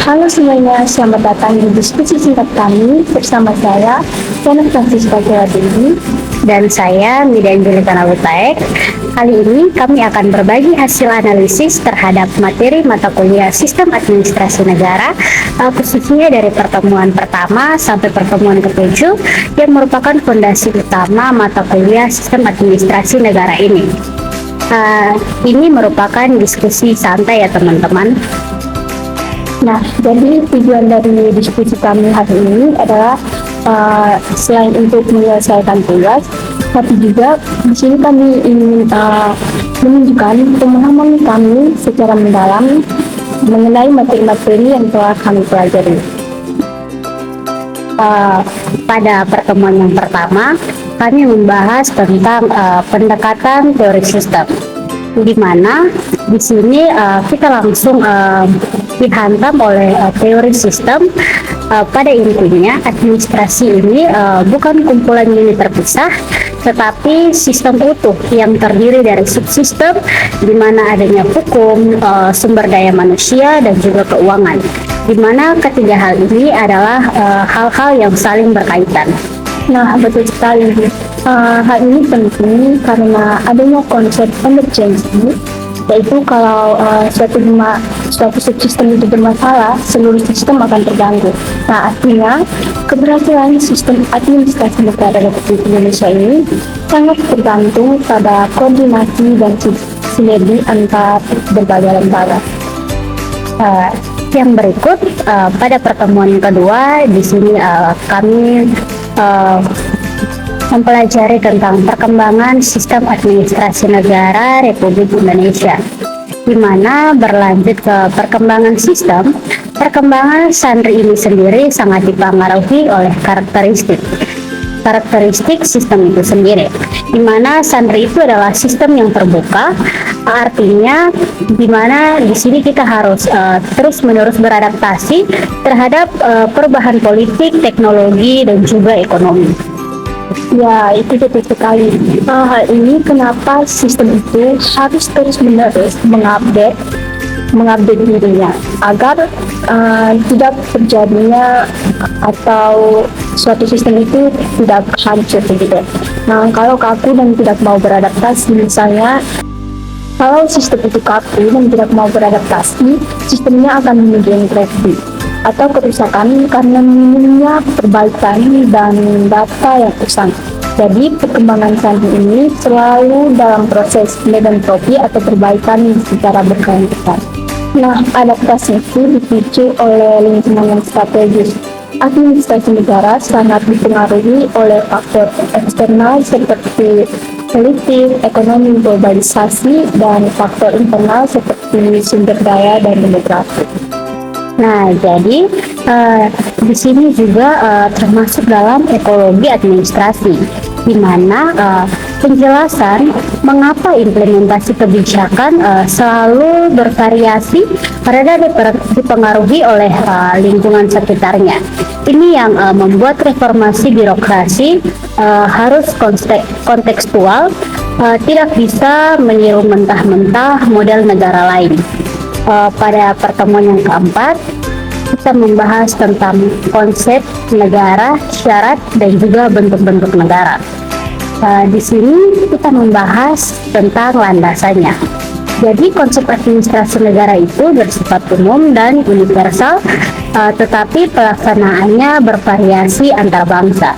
Halo semuanya, selamat datang di diskusi singkat kami bersama saya, Yana Francisca Dewi, Dan saya, Mida Angelika Nabutaek. Kali ini kami akan berbagi hasil analisis terhadap materi mata kuliah Sistem Administrasi Negara, khususnya dari pertemuan pertama sampai pertemuan ketujuh, yang merupakan fondasi utama mata kuliah Sistem Administrasi Negara ini. Ini merupakan diskusi santai ya teman-teman. Nah, jadi tujuan dari diskusi kami hari ini adalah selain untuk menyelesaikan tugas, tapi juga di sini kami ingin menunjukkan pemahaman kami secara mendalam mengenai materi-materi yang telah kami pelajari. Pada pertemuan yang pertama, kami membahas tentang pendekatan teori sistem, di mana di sini kita langsung dihantam oleh teori sistem. Pada intinya, administrasi ini bukan kumpulan unit terpisah, tetapi sistem utuh yang terdiri dari subsistem, di mana adanya hukum, sumber daya manusia, dan juga keuangan, di mana ketiga hal ini adalah hal-hal yang saling berkaitan. Nah, betul sekali. Hal ini penting karena adanya konsep emergency, yaitu kalau suatu subsistem itu bermasalah, seluruh sistem akan terganggu. Nah, artinya keberhasilan sistem administrasi negara Republik Indonesia ini sangat tergantung pada koordinasi dan sinergi antar berbagai lembaga. Yang berikut, pada pertemuan kedua, di sini kami mempelajari tentang perkembangan sistem administrasi negara Republik Indonesia, di mana berlanjut ke perkembangan sistem. Perkembangan Sandri ini sendiri sangat dipengaruhi oleh karakteristik sistem itu sendiri, di mana Sandri itu adalah sistem yang terbuka, artinya di mana di sini kita harus terus-menerus beradaptasi terhadap perubahan politik, teknologi, dan juga ekonomi. Ya, itu betul sekali. Hal ini kenapa sistem itu harus terus-menerus mengupdate dirinya agar tidak terjadinya atau suatu sistem itu tidak hancur begitu. Nah, kalau kaku dan tidak mau beradaptasi, misalnya kalau sistem itu kaku dan tidak mau beradaptasi, sistemnya akan menjadi reaktif atau kerusakan karena minimnya perbaikan dan data yang usang. Jadi perkembangan Sandi ini selalu dalam proses filantropi atau perbaikan secara berkelanjutan. Nah, adaptasi itu dipicu oleh lingkungan yang strategis. Administrasi negara sangat dipengaruhi oleh faktor eksternal seperti politik, ekonomi, globalisasi, dan faktor internal seperti sumber daya dan demografi. Nah, jadi di sini juga termasuk dalam ekologi administrasi, di mana penjelasan mengapa implementasi kebijakan selalu bervariasi karena dipengaruhi oleh lingkungan sekitarnya. Ini yang membuat reformasi birokrasi harus kontekstual, tidak bisa meniru mentah-mentah model negara lain. Pada pertemuan yang keempat, kita membahas tentang konsep negara, syarat, dan juga bentuk-bentuk negara. Di sini kita membahas tentang landasannya. Jadi konsep administrasi negara itu bersifat umum dan universal, tetapi pelaksanaannya bervariasi antar bangsa.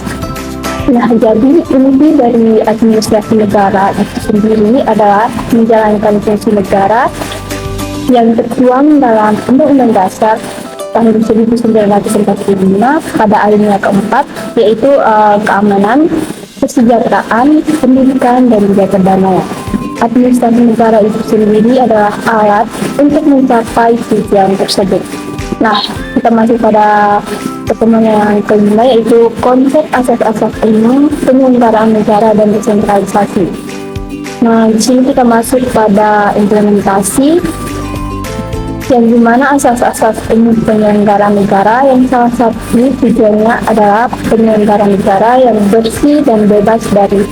Nah, jadi inti dari administrasi negara itu sendiri adalah menjalankan fungsi negara yang tertuang dalam Undang-Undang Dasar tahun 1945 pada alinea keempat, yaitu keamanan, kesejahteraan, pendidikan, dan juga perdamaian. Administrasi negara itu sendiri adalah alat untuk mencapai tujuan tersebut. Nah, kita masuk pada pertemuan yang kelima, yaitu konsep asas-asas ilmu penyelenggaraan negara dan desentralisasi. Nah, di sini kita masuk pada implementasi, yang dimana asas-asas ilmu penyelenggara negara yang salah satu tujuannya adalah penyelenggara negara yang bersih dan bebas dari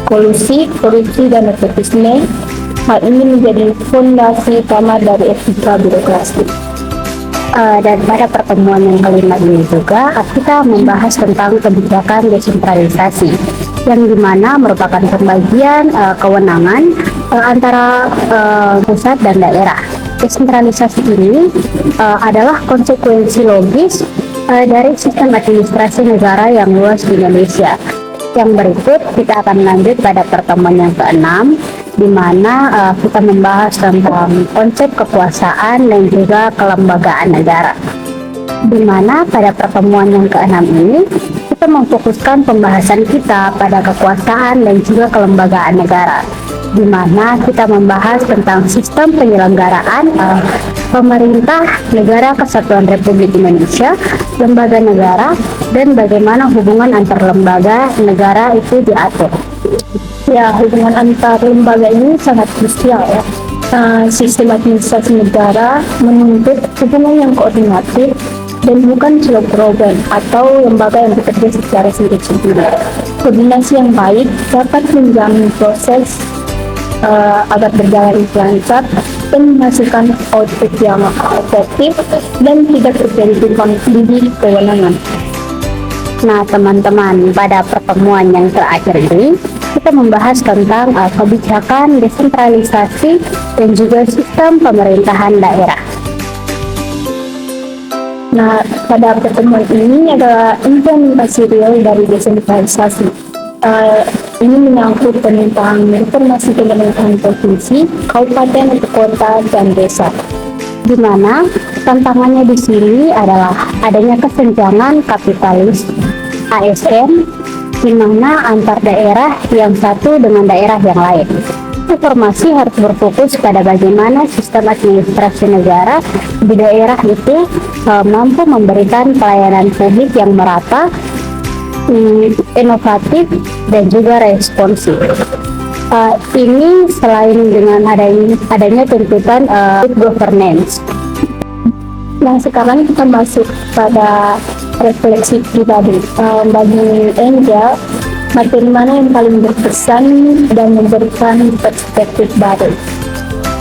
kolusi, korupsi, dan nepotisme. Hal ini menjadi fondasi utama dari etika birokrasi. Dan pada pertemuan yang kelima ini juga kita membahas tentang kebijakan desentralisasi yang dimana merupakan pembagian kewenangan antara pusat dan daerah. Desentralisasi ini adalah konsekuensi logis dari sistem administrasi negara yang luas di Indonesia. Yang berikut kita akan lanjut pada pertemuan yang keenam, di mana kita membahas tentang konsep kekuasaan dan juga kelembagaan negara. Di mana pada pertemuan yang keenam ini kita memfokuskan pembahasan kita pada kekuasaan dan juga kelembagaan negara, di mana kita membahas tentang sistem penyelenggaraan pemerintah negara Kesatuan Republik Indonesia, lembaga negara, dan bagaimana hubungan antar lembaga negara itu diatur. Ya, hubungan antar lembaga ini sangat krusial ya. Sistem administrasi negara menuntut hubungan yang koordinatif dan bukan slow-program atau lembaga yang bekerja secara sendiri-sendiri. Koordinasi yang baik dapat menjamin proses agar berjalan lancar dan menghasilkan output yang efektif dan tidak terjadi tumpang tindih kewenangan. Nah, teman-teman, pada pertemuan yang terakhir ini kita membahas tentang kebijakan desentralisasi dan juga sistem pemerintahan daerah. Nah, pada pertemuan ini ada implementasi real dari desentralisasi. Ini menyangkut tentang reformasi pemerintahan provinsi, kabupaten, kota, dan desa. Di mana tantangannya di sini adalah adanya kesenjangan kapitalis ASN, di mana antar daerah yang satu dengan daerah yang lain. Reformasi harus berfokus pada bagaimana sistem administrasi negara di daerah itu mampu memberikan pelayanan publik yang merata, inovatif, dan juga responsif. Ini selain dengan adanya tuntutan good governance. Nah, sekarang kita masuk pada refleksi pribadi. Bagi Angel, materi mana yang paling berkesan dan memberikan perspektif baru?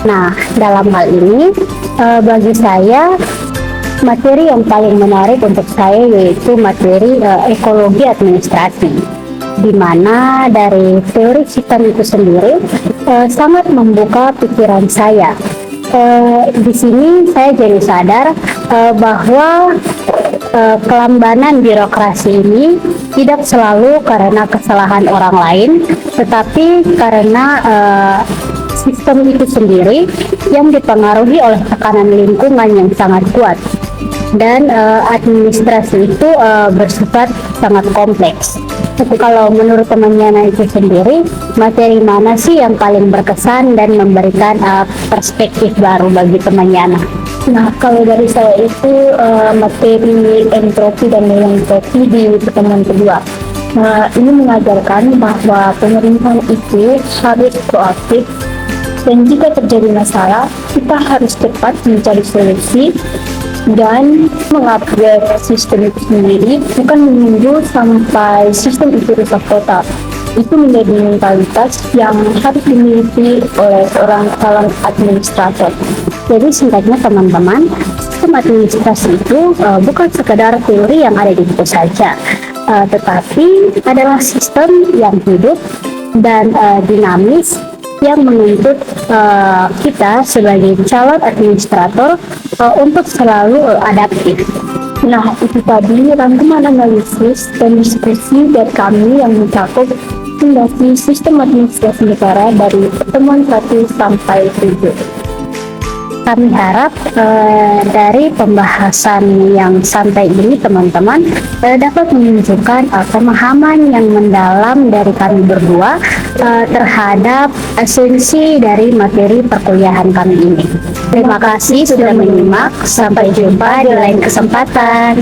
Nah, dalam hal ini bagi saya materi yang paling menarik untuk saya yaitu materi ekologi administrasi, di mana dari teori sistem itu sendiri sangat membuka pikiran saya. Di sini saya jadi sadar bahwa kelambanan birokrasi ini tidak selalu karena kesalahan orang lain, tetapi karena sistem itu sendiri yang dipengaruhi oleh tekanan lingkungan yang sangat kuat. Dan administrasi itu bersifat sangat kompleks. Tapi kalau menurut teman Yana itu sendiri, materi mana sih yang paling berkesan dan memberikan perspektif baru bagi teman Yana? Nah, kalau dari saya itu materi entropi dan entropi di pertemuan kedua. Nah, ini mengajarkan bahwa pemerintahan itu harus proaktif dan jika terjadi masalah, kita harus cepat mencari solusi dan mengupgrade sistem itu sendiri, bukan menunggu sampai sistem itu rusak total. Itu menjadi mentalitas yang harus dimiliki oleh seorang calon administrator. Jadi singkatnya teman-teman, sistem administrasi itu bukan sekedar teori yang ada di buku saja, tetapi adalah sistem yang hidup dan dinamis yang menuntut kita sebagai calon administrator untuk selalu adaptif. Nah, itu tadi rangkuman analisis dan diskusi dari kami yang mencakup fondasi sistem administrasi negara dari pertemuan 1 sampai 7. Kami harap dari pembahasan yang santai ini teman-teman dapat menunjukkan pemahaman yang mendalam dari kami berdua terhadap esensi dari materi perkuliahan kami ini. Terima kasih sudah menyimak. Sampai jumpa di lain kesempatan.